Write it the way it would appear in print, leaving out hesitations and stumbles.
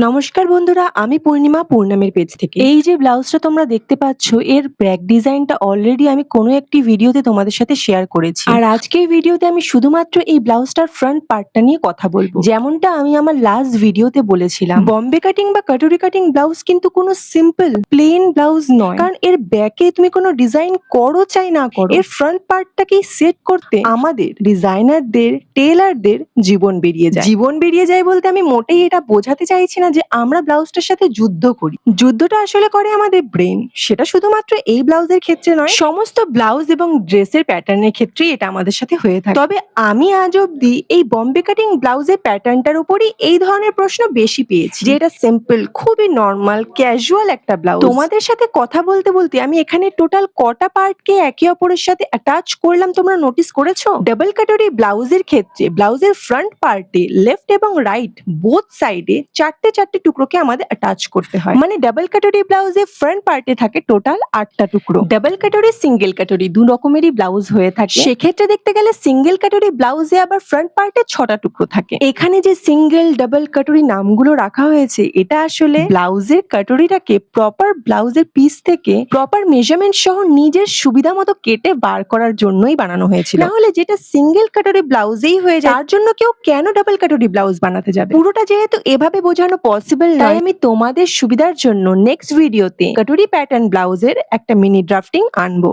নমস্কার বন্ধুরা, আমি পূর্ণামের পেজ থেকে। এই যে ব্লাউজটা তোমরা দেখতে পাচ্ছ, এর ব্যাক ডিজাইনটা অলরেডি আমি কোনো একটি ভিডিওতে তোমাদের সাথে শেয়ার করেছি। আর আজকের ভিডিওতে আমি শুধুমাত্র এই ব্লাউজটার ফ্রন্ট পার্টটা নিয়ে কথা বলবো। যেমনটা আমি আমার লাস্ট ভিডিওতে বলেছিলাম, বম্বে কাটিং বা কাটুরি কাটিং ব্লাউজ কিন্তু কোনো সিম্পল প্লেন ব্লাউজ নয়, কারণ এর ব্যাকে তুমি কোনো ডিজাইন করো চাই না করো, এর ফ্রন্ট পার্টটাকেই সেট করতে আমাদের ডিজাইনারদের, টেলারদের জীবন বেরিয়ে যায় বলতে আমি মোটেই এটা বোঝাতে চাইছি না যে আমরা ব্লাউজটার সাথে যুদ্ধ করি। যুদ্ধটা আসলে করে আমাদের ব্রেন। সেটা শুধুমাত্র এই ব্লাউজের ক্ষেত্রে নয়, সমস্ত ব্লাউজ এবং ড্রেসের প্যাটার্নের ক্ষেত্রেই এটা আমাদের সাথে হয়ে থাকে। তবে আমি আজ অব্দি এই বম্বে কাটিং ব্লাউজের প্যাটার্নটার উপরই এই ধরনের প্রশ্ন বেশি পেয়েছি, যে এটা সিম্পল, খুবই নর্মাল, ক্যাজুয়াল একটা ব্লাউজ। তোমাদের সাথে কথা বলতে বলতে আমি এখানে টোটাল কটা পার্টকে একে অপরের সাথে অ্যাটাচ করলাম তোমরা নোটিস করেছো? ডাবল কাটরি ব্লাউজের ক্ষেত্রে ব্লাউজের ফ্রন্ট পার্টে লেফট এবং রাইট বোথ সাইডে চারটে টুকরোকে আমাদের অ্যাটাচ করতে হয়। মানে ডাবল কাটরি ব্লাউজে ফ্রন্ট পার্টে থাকে টোটাল 8টা টুকরো। ডাবল কাটরি, সিঙ্গেল কাটরি দু রকমেরই ব্লাউজ হয়ে থাকে। সেক্ষেত্রে দেখতে গেলে সিঙ্গেল কাটরি ব্লাউজে আবার ফ্রন্ট পার্টে 6টা টুকরো থাকে। এখানে যে সিঙ্গেল ডাবল কাটরি নামগুলো রাখা হয়েছে, এটা আসলে ব্লাউজের কাটরিটাকে প্রপার ব্লাউজের পিস থেকে প্রপার মেজারমেন্ট সহ নিজের সুবিধা মতো কেটে বার করার জন্যই বানানো হয়েছিল। না হলে যেটা সিঙ্গেল কাটরি ব্লাউজেই হয়ে যায়, তার জন্য কেউ কেন ডাবল কাটরি ব্লাউজ বানাতে যাবে? পুরোটা যেহেতু এভাবে বোঝানো পসিবল নয়, তাই আমি তোমাদের সুবিধার জন্য নেক্সট ভিডিওতে কাটরি প্যাটার্ন ব্লাউজের একটা মিনি ড্রাফটিং আনবো।